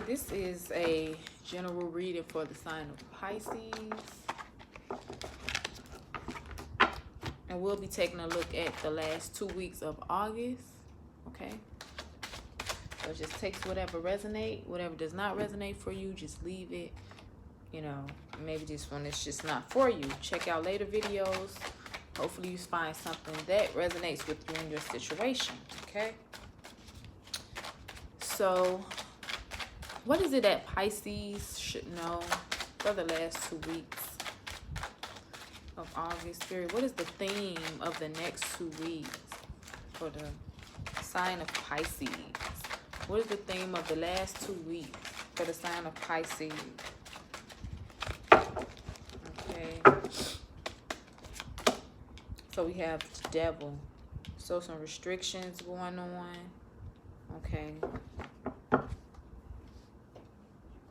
This is a general reading for the sign of Pisces. And we'll be taking a look at the last 2 weeks of August. Okay. So just takes whatever resonate. Whatever does not resonate for you, just leave it. You know, maybe this one is just not for you. Check out later videos. Hopefully you find something that resonates with you in your situation. Okay. So what is it that Pisces should know for the last 2 weeks of August? Spirit, what is the theme of the next 2 weeks for the sign of Pisces? What is the theme of the last 2 weeks for the sign of Pisces? Okay. So we have the devil. So some restrictions going on. Okay.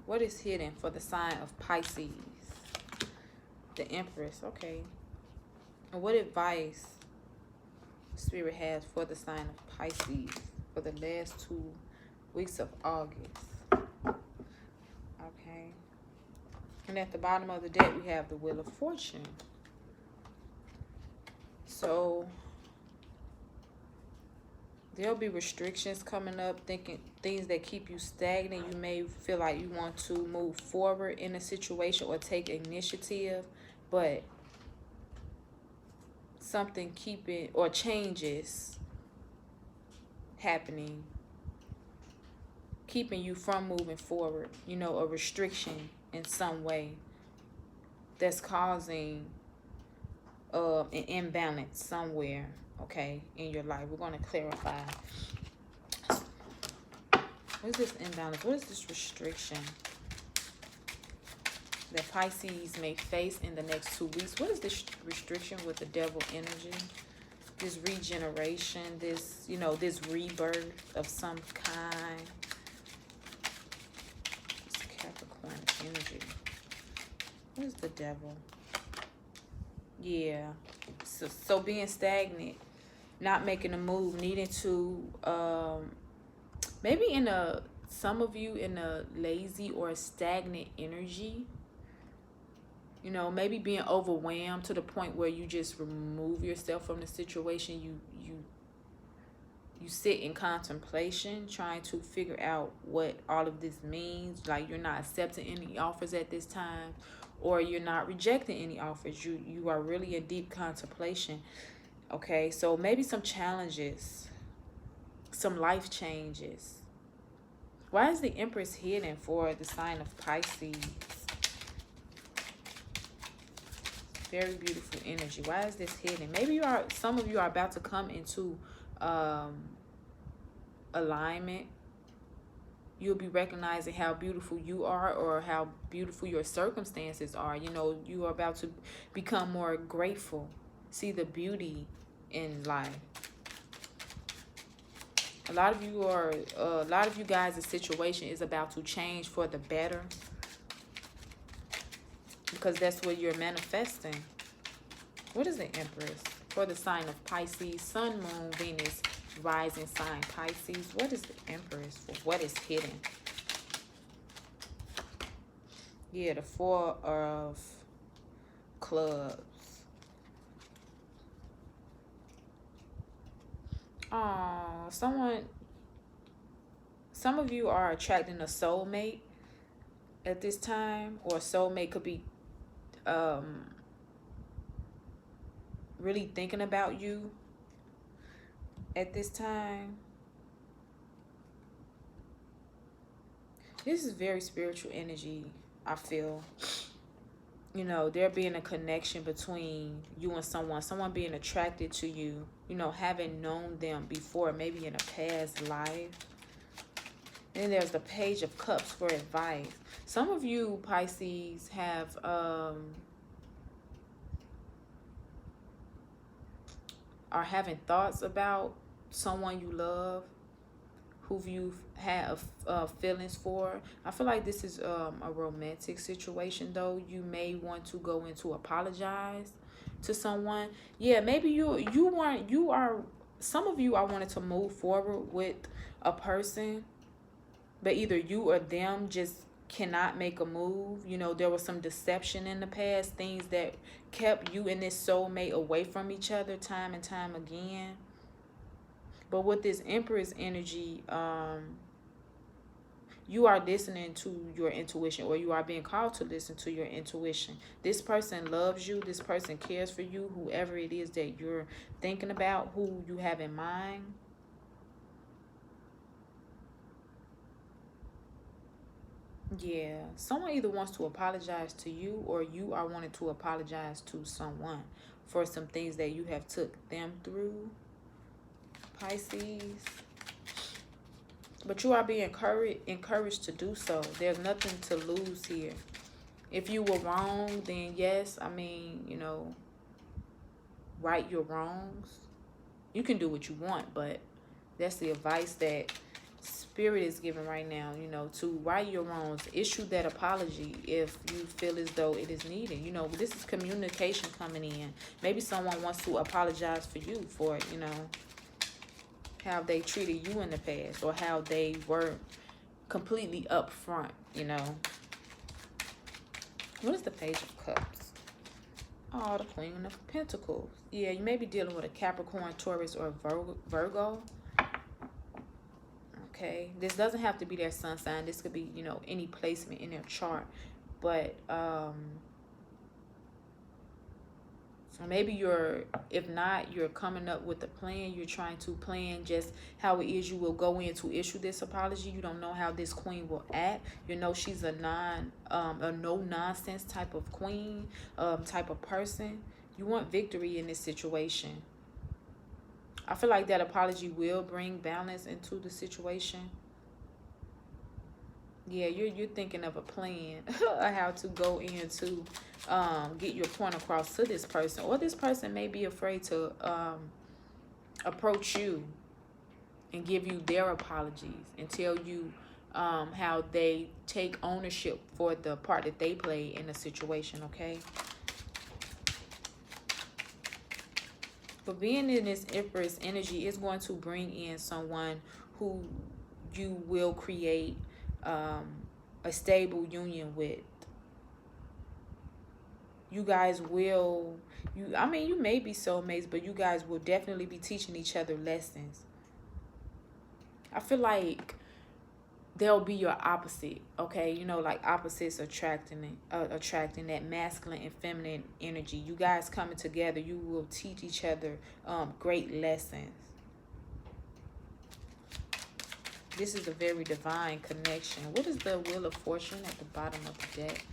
What is hidden for the sign of Pisces? The Empress. Okay. And what advice Spirit has for the sign of Pisces for the last 2 weeks of August? Okay. And at the bottom of the deck, we have the Wheel of Fortune. So there'll be restrictions coming up, things that keep you stagnant. You may feel like you want to move forward in a situation or take initiative, but something changes happening, keeping you from moving forward. You know, a restriction in some way that's causing an imbalance somewhere. Okay, in your life. We're going to clarify. What is this imbalance? What is this restriction that Pisces may face in the next 2 weeks? What is this restriction with the devil energy? This regeneration, this, you know, this rebirth of some kind. This Capricorn energy. What is the devil? Yeah. So being stagnant, not making a move, needing to maybe some of you in a lazy or a stagnant energy. You know, maybe being overwhelmed to the point where you just remove yourself from the situation. You sit in contemplation, trying to figure out what all of this means. Like, you're not accepting any offers at this time, or you're not rejecting any offers. You are really in deep contemplation. Okay, so maybe some challenges, some life changes. Why is the Empress hidden for the sign of Pisces? Very beautiful energy. Why is this hidden? Maybe some of you are about to come into alignment. You'll be recognizing how beautiful you are, or how beautiful your circumstances are. You know, you are about to become more grateful. See the beauty in life. A lot of you guys' situation is about to change for the better, because that's what you're manifesting. What is the Empress for the sign of Pisces? Sun, Moon, Venus, rising sign Pisces. What is the Empress for what is hidden? Yeah, the Four of Clubs. Oh, some of you are attracting a soulmate at this time, or a soulmate could be really thinking about you at this time. This is very spiritual energy, I feel. You know, there being a connection between you and someone being attracted to you, you know, having known them before, maybe in a past life. Then there's the Page of Cups for advice. Some of you, Pisces, have are having thoughts about someone you love, who you've had feelings for. I feel like this is a romantic situation, though. You may want to go into apologize to someone. Yeah, maybe some of you are wanting to move forward with a person, But either you or them just cannot make a move. You know, there was some deception in the past, things that kept you and this soulmate away from each other time and time again. But with this Empress energy, you are listening to your intuition, or you are being called to listen to your intuition. This person loves you. This person cares for you, whoever it is that you're thinking about, who you have in mind. Yeah, someone either wants to apologize to you, or you are wanting to apologize to someone for some things that you have took them through, Pisces. But you are being encouraged to do so. There's nothing to lose here. If you were wrong, then yes, I mean, you know, right your wrongs. You can do what you want, but that's the advice that Spirit is giving right now, you know, to right your wrongs. Issue that apology if you feel as though it is needed. You know, this is communication coming in. Maybe someone wants to apologize for you for, you know, how they treated you in the past, or how they were completely upfront, you know. What is the Page of Cups? Oh, the Queen of Pentacles. Yeah, you may be dealing with a Capricorn, Taurus, or Virgo. Okay, this doesn't have to be their sun sign. This could be, you know, any placement in their chart. But maybe if not, you're coming up with a plan. You're trying to plan just how it is you will go in to issue this apology. You don't know how this queen will act. You know, she's a no nonsense type of queen, type of person. You want victory in this situation. I feel like that apology will bring balance into the situation. Yeah, you're thinking of a plan of how to go in to get your point across to this person. Or this person may be afraid to approach you and give you their apologies and tell you how they take ownership for the part that they play in the situation, okay? But being in this Empress energy is going to bring in someone who you will create a stable union with. You guys will, I mean, you may be soulmates, but you guys will definitely be teaching each other lessons. I feel like they'll be your opposite, okay? You know, like opposites attracting that masculine and feminine energy. You guys coming together, you will teach each other great lessons. This is a very divine connection. What is the Wheel of Fortune at the bottom of the deck?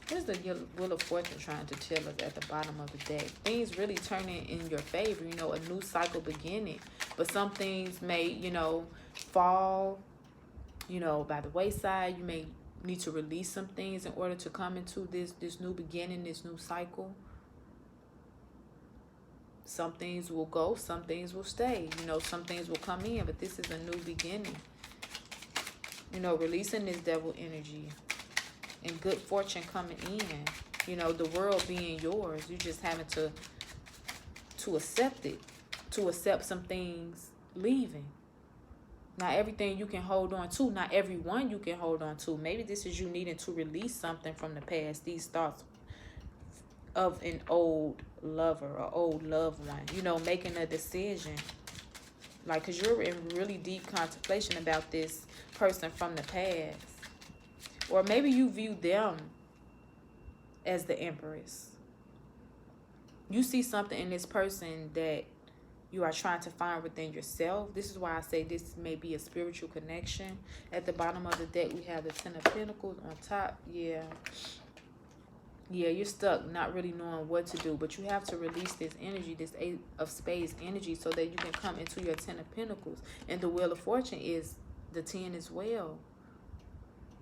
What is the Wheel of Fortune trying to tell us at the bottom of the deck? Things really turning in your favor, you know, a new cycle beginning. But some things may, you know, fall, you know, by the wayside. You may need to release some things in order to come into this new beginning, this new cycle. Some things will go, some things will stay. You know, some things will come in, but this is a new beginning. You know, releasing this devil energy and good fortune coming in. You know, the world being yours. You just having to accept it. To accept some things leaving. Not everything you can hold on to. Not everyone you can hold on to. Maybe this is you needing to release something from the past. These thoughts of an old lover or old loved one. You know, making a decision. Like, because you're in really deep contemplation about this person from the past. Or maybe you view them as the Empress. You see something in this person that you are trying to find within yourself. This is why I say this may be a spiritual connection. At the bottom of the deck, we have the Ten of Pentacles. On top, yeah, you're stuck, not really knowing what to do. But you have to release this energy, this Eight of Spades energy, so that you can come into your Ten of Pentacles. And the Wheel of Fortune is the 10 as well.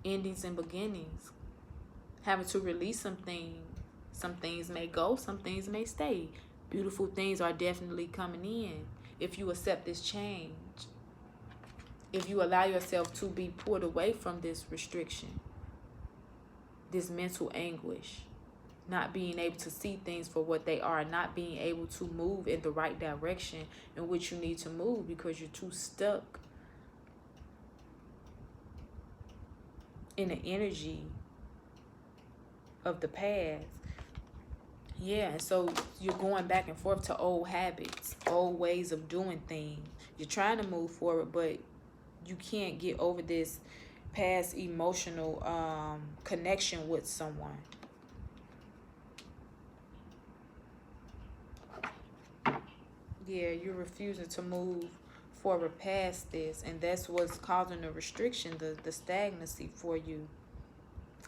Endings and beginnings. Having to release some things. Some things may go, some things may stay. Beautiful things are definitely coming in if you accept this change. If you allow yourself to be pulled away from this restriction, this mental anguish, not being able to see things for what they are, not being able to move in the right direction in which you need to move because you're too stuck. in the energy of the past. Yeah, and so you're going back and forth to old habits, old ways of doing things. You're trying to move forward, but you can't get over this past emotional connection with someone. Yeah, you're refusing to move forward past this, and that's what's causing the restriction, the stagnancy for you.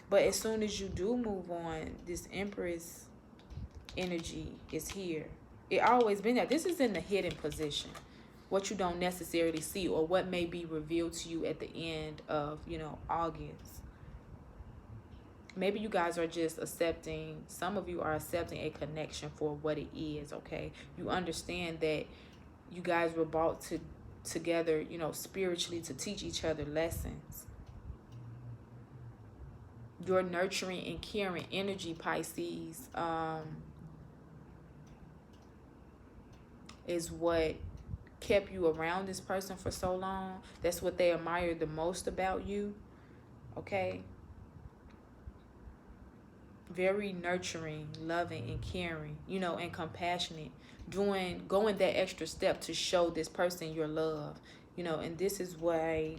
But as soon as you do move on, this Empress energy is here. It always been there. This is in the hidden position, what you don't necessarily see, or what may be revealed to you at the end of, August. Maybe you guys are just accepting, some of you are accepting a connection for what it is, okay? You understand that you guys were brought together, spiritually, to teach each other lessons. Your nurturing and caring energy, Pisces, is what kept you around this person for so long. That's what they admire the most about you, okay? Very nurturing, loving, and caring, and compassionate. Going that extra step to show this person your love, and this is why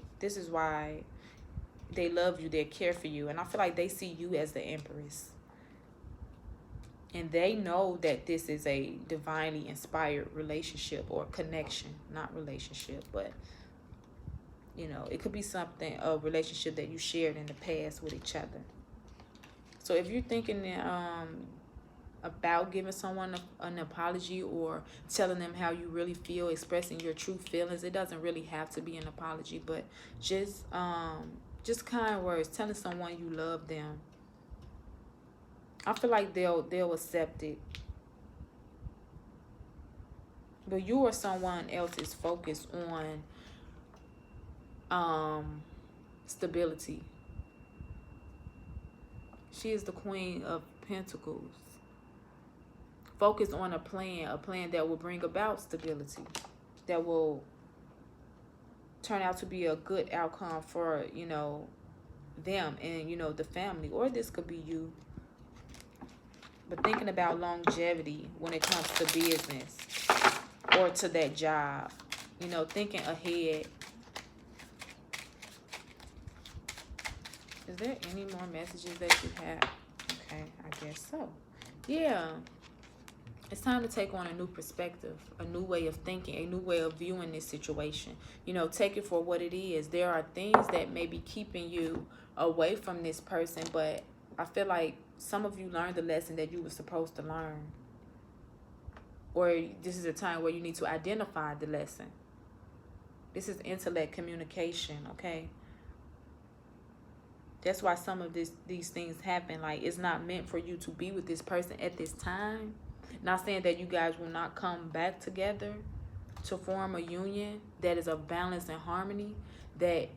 they love you, they care for you. And I feel like they see you as the Empress. And they know that this is a divinely inspired relationship or connection. Not relationship, but, it could be something, a relationship that you shared in the past with each other. So if you're thinking about giving someone an apology or telling them how you really feel, expressing your true feelings, it doesn't really have to be an apology, but just kind words, telling someone you love them. I feel like they'll accept it. But you or someone else is focused on stability. She is the Queen of Pentacles. Focus on a plan that will bring about stability, that will turn out to be a good outcome for, them and, the family. Or this could be you. But thinking about longevity when it comes to business or to that job, thinking ahead. Is there any more messages that you have? Okay, I guess so. Yeah. It's time to take on a new perspective, a new way of thinking, a new way of viewing this situation. Take it for what it is. There are things that may be keeping you away from this person, but I feel like some of you learned the lesson that you were supposed to learn. Or this is a time where you need to identify the lesson. This is intellect communication, okay? That's why some of these things happen. Like, it's not meant for you to be with this person at this time. Not saying that you guys will not come back together to form a union that is of balance and harmony, that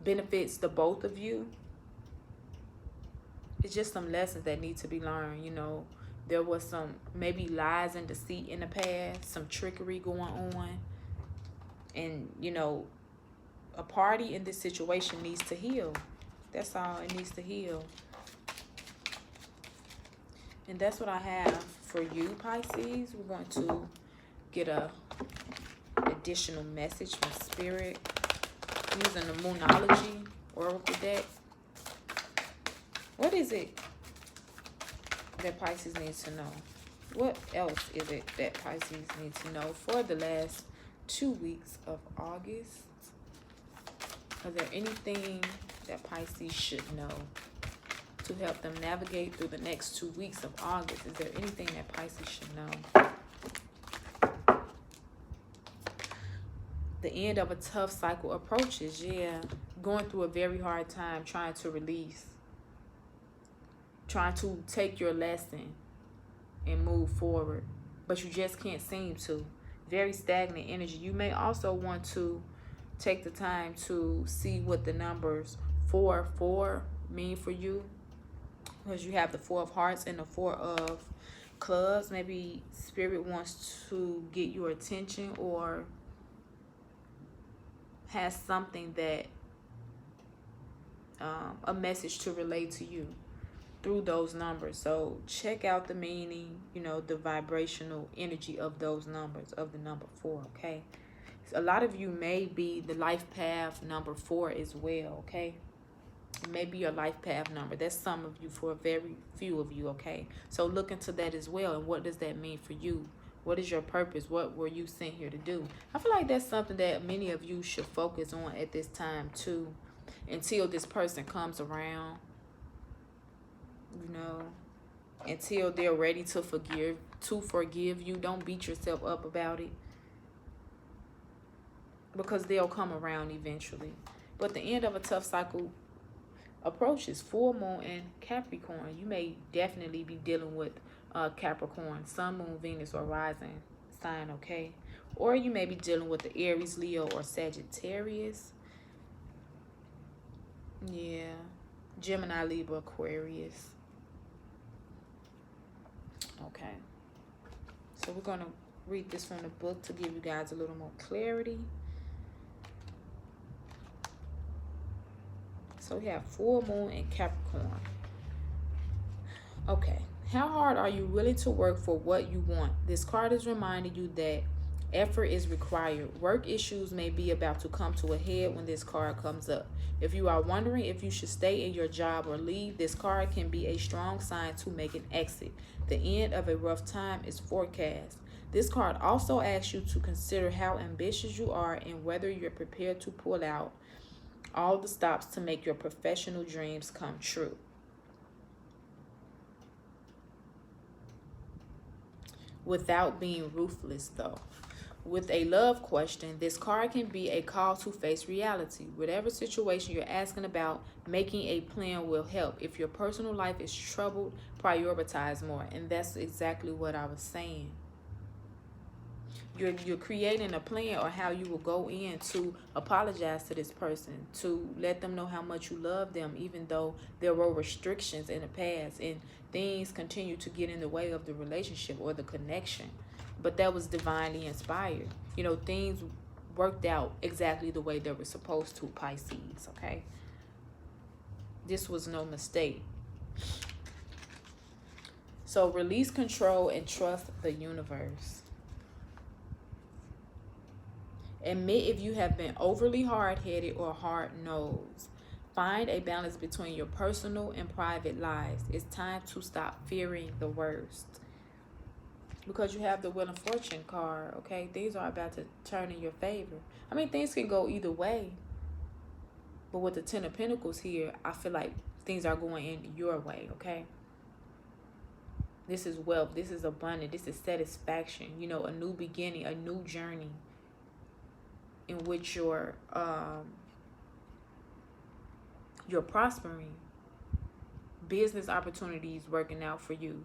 benefits the both of you. It's just some lessons that need to be learned. There was some maybe lies and deceit in the past, some trickery going on, and a party in this situation needs to heal. That's all. It needs to heal. And that's what I have for you, Pisces. We're going to get a additional message from Spirit using the Moonology Oracle deck. What is it that Pisces needs to know? What else is it that Pisces needs to know for the last 2 weeks of August? Is there anything that Pisces should know to help them navigate through the next 2 weeks of August? Is there anything that Pisces should know? The end of a tough cycle approaches. Yeah. Going through a very hard time, trying to release. Trying to take your lesson and move forward. But you just can't seem to. Very stagnant energy. You may also want to take the time to see what the numbers 4 mean for you. Because you have the 4 of Hearts and the 4 of Clubs. Maybe Spirit wants to get your attention or has something that, a message to relate to you through those numbers. So check out the meaning, you know, the vibrational energy of those numbers, of the number 4, okay? A lot of you may be the life path number 4 as well, okay? Maybe your life path number. That's some of you, for a very few of you, okay? So look into that as well. And what does that mean for you? What is your purpose? What were you sent here to do? I feel like that's something that many of you should focus on at this time too, until this person comes around, you know, until they're ready to forgive you. Don't beat yourself up about it, because they'll come around eventually. But the end of a tough cycle approaches. Full moon in Capricorn. You may definitely be dealing with Capricorn, Sun, Moon, Venus, or rising sign, okay? Or you may be dealing with the Aries, Leo, or Sagittarius. Yeah. Gemini, Libra, Aquarius. Okay. So we're going to read this from the book to give you guys a little more clarity. So we have full moon in Capricorn. Okay. How hard are you willing to work for what you want? This card is reminding you that effort is required. Work issues may be about to come to a head when this card comes up. If you are wondering if you should stay in your job or leave, this card can be a strong sign to make an exit. The end of a rough time is forecast. This card also asks you to consider how ambitious you are and whether you're prepared to pull out all the stops to make your professional dreams come true. Without being ruthless, though. With a love question, this card can be a call to face reality. Whatever situation you're asking about, making a plan will help. If your personal life is troubled, prioritize more. And that's exactly what I was saying. You're creating a plan, or how you will go in to apologize to this person, to let them know how much you love them, even though there were restrictions in the past and things continue to get in the way of the relationship or the connection. But that was divinely inspired. You know, things worked out exactly the way they were supposed to, Pisces, okay? This was no mistake. So release control and trust the universe. Admit if you have been overly hard-headed or hard-nosed. Find a balance between your personal and private lives. It's time to stop fearing the worst. Because you have the Wheel of Fortune card, okay? Things are about to turn in your favor. I mean, things can go either way. But with the Ten of Pentacles here, I feel like things are going in your way, okay? This is wealth. This is abundance. This is satisfaction. You know, a new beginning, a new journey in which you're prospering. Business opportunities working out for you.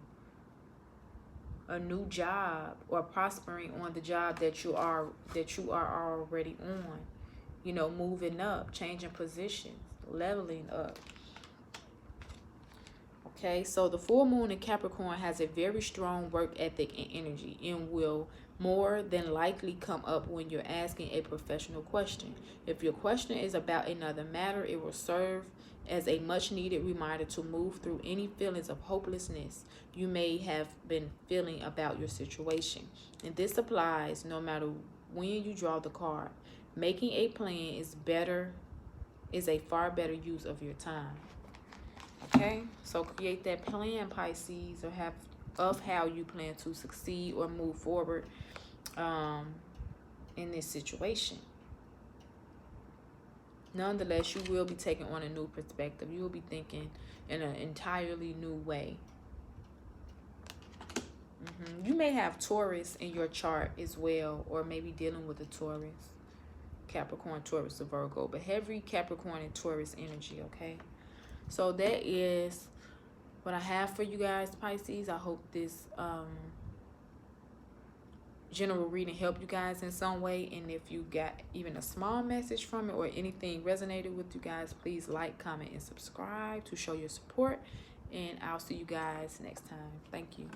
A new job, or prospering on the job that you are already on. You know, moving up, changing positions, leveling up. Okay, so the full moon in Capricorn has a very strong work ethic and energy, and will more than likely come up when you're asking a professional question. If your question is about another matter, it will serve as a much needed reminder to move through any feelings of hopelessness you may have been feeling about your situation. And this applies no matter when you draw the card. Making a plan is a far better use of your time. Okay, so create that plan, Pisces, of how you plan to succeed or move forward in this situation. Nonetheless, you will be taking on a new perspective. You will be thinking in an entirely new way. You may have Taurus in your chart as well, or maybe dealing with a Taurus. Capricorn, Taurus, or Virgo, but heavy Capricorn and Taurus energy, okay? So that is what I have for you guys, Pisces. I hope this general reading helped you guys in some way. And if you got even a small message from it or anything resonated with you guys, please like, comment, and subscribe to show your support. And I'll see you guys next time. Thank you.